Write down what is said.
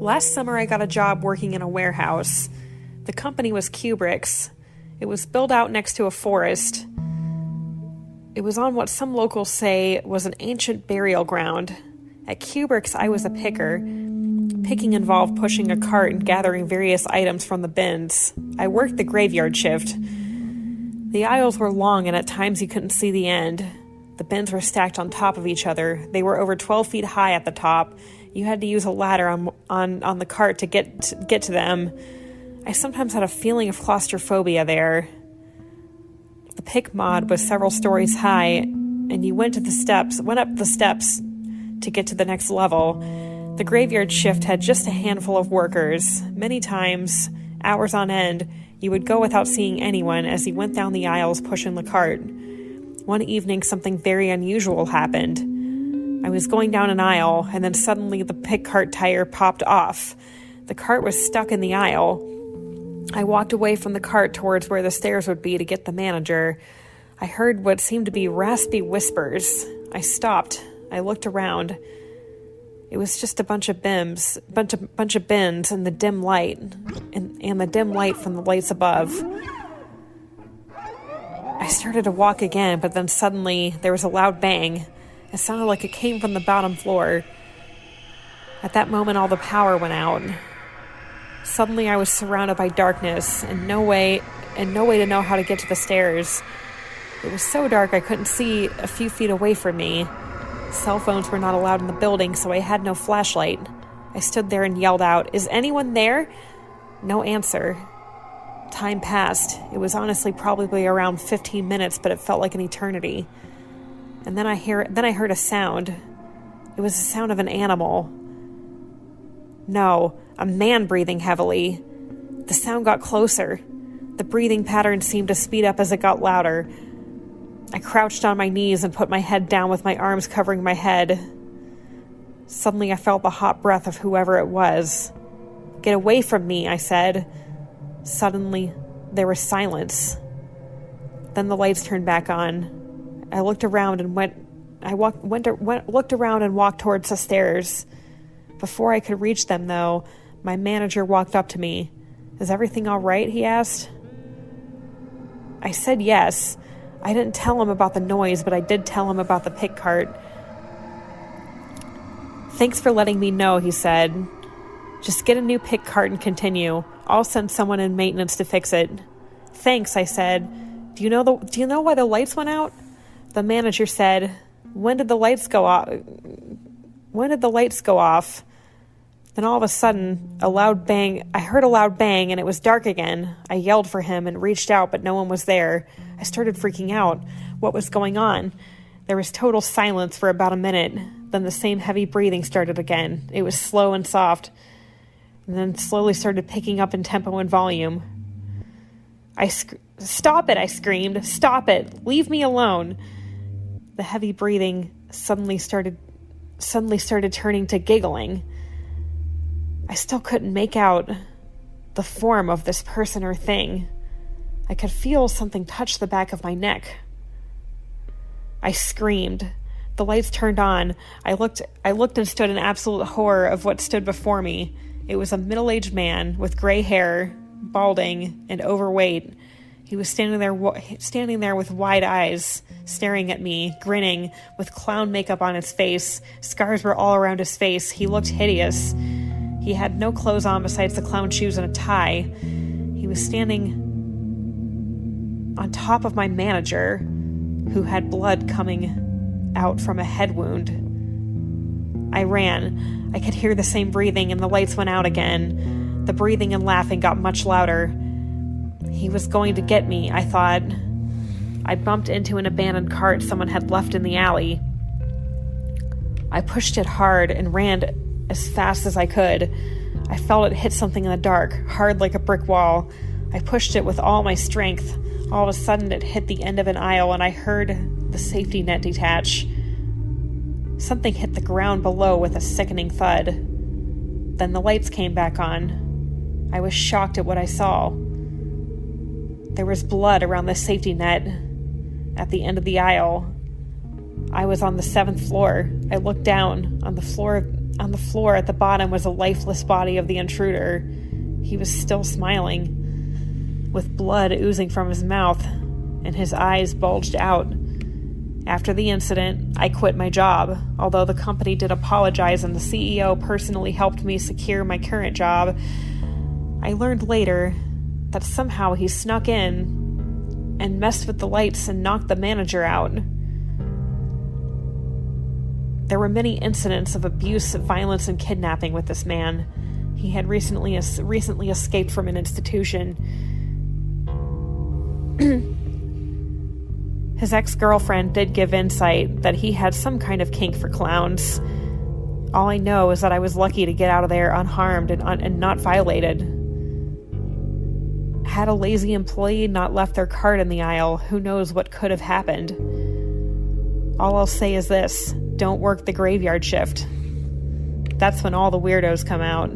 Last summer, I got a job working in a warehouse. The company was Kubrick's. It was built out next to a forest. It was on what some locals say was an ancient burial ground. At Kubrick's, I was a picker. Picking involved pushing a cart and gathering various items from the bins. I worked the graveyard shift. The aisles were long, and at times you couldn't see the end. The bins were stacked on top of each other. They were over 12 feet high at the top. You had to use a ladder on the cart to get to them. I sometimes had a feeling of claustrophobia there. The pick mod was several stories high, and you went up the steps to get to the next level. The graveyard shift had just a handful of workers. Many times, hours on end, you would go without seeing anyone as you went down the aisles pushing the cart. One evening, something very unusual happened. I was going down an aisle, and then suddenly the pick cart tire popped off. The cart was stuck in the aisle. I walked away from the cart towards where the stairs would be to get the manager. I heard what seemed to be raspy whispers. I stopped. I looked around. It was just a bunch of bins and the dim light, and the dim light from the lights above. I started to walk again, but then suddenly there was a loud bang. It sounded like it came from the bottom floor. At that moment, all the power went out. Suddenly, I was surrounded by darkness and no way to know how to get to the stairs. It was so dark I couldn't see a few feet away from me. Cell phones were not allowed in the building, so I had no flashlight. I stood there and yelled out, "Is anyone there?" No answer. Time passed. It was honestly probably around 15 minutes, but it felt like an eternity. And then I heard a sound. It was the sound of an animal. No, a man breathing heavily. The sound got closer. The breathing pattern seemed to speed up as it got louder. I crouched on my knees and put my head down with my arms covering my head. Suddenly I felt the hot breath of whoever it was. "Get away from me," I said. Suddenly, there was silence. Then the lights turned back on. I looked around and looked around and walked towards the stairs. Before I could reach them, though, my manager walked up to me. "Is everything all right?" he asked. I said yes. I didn't tell him about the noise, but I did tell him about the pick cart. "Thanks for letting me know," he said. "Just get a new pick cart and continue. I'll send someone in maintenance to fix it." "Thanks," I said. Do you know why the lights went out?" The manager said, When did the lights go off? Then all of a sudden, I heard a loud bang, and it was dark again. I yelled for him and reached out, but no one was there. I started freaking out. What was going on? There was total silence for about a minute. Then the same heavy breathing started again. It was slow and soft, and then slowly started picking up in tempo and volume. "Stop it," I screamed. "Stop it. Leave me alone." The heavy breathing suddenly started turning to giggling. I still couldn't make out the form of this person or thing. I could feel something touch the back of my neck. I screamed. The lights turned on. I looked and stood in absolute horror of what stood before me. It was a middle-aged man with gray hair, balding, and overweight. He was standing there with wide eyes, staring at me, grinning, with clown makeup on his face. Scars were all around his face. He looked hideous. He had no clothes on besides the clown shoes and a tie. He was standing on top of my manager, who had blood coming out from a head wound. I ran. I could hear the same breathing, and the lights went out again. The breathing and laughing got much louder. He was going to get me, I thought. I bumped into an abandoned cart someone had left in the alley. I pushed it hard and ran as fast as I could. I felt it hit something in the dark, hard like a brick wall. I pushed it with all my strength. All of a sudden, it hit the end of an aisle, and I heard the safety net detach. Something hit the ground below with a sickening thud. Then the lights came back on. I was shocked at what I saw. There was blood around the safety net at the end of the aisle. I was on the 7th floor. I looked down. On the floor On the floor at the bottom was a lifeless body of the intruder. He was still smiling, with blood oozing from his mouth, and his eyes bulged out. After the incident, I quit my job, although the company did apologize and the CEO personally helped me secure my current job. I learned later that somehow he snuck in and messed with the lights and knocked the manager out. There were many incidents of abuse, violence, and kidnapping with this man. He had recently escaped from an institution. His ex-girlfriend did give insight that he had some kind of kink for clowns. All I know is that I was lucky to get out of there unharmed and not violated. Had a lazy employee not left their card in the aisle, who knows what could have happened. All I'll say is this: don't work the graveyard shift. That's when all the weirdos come out.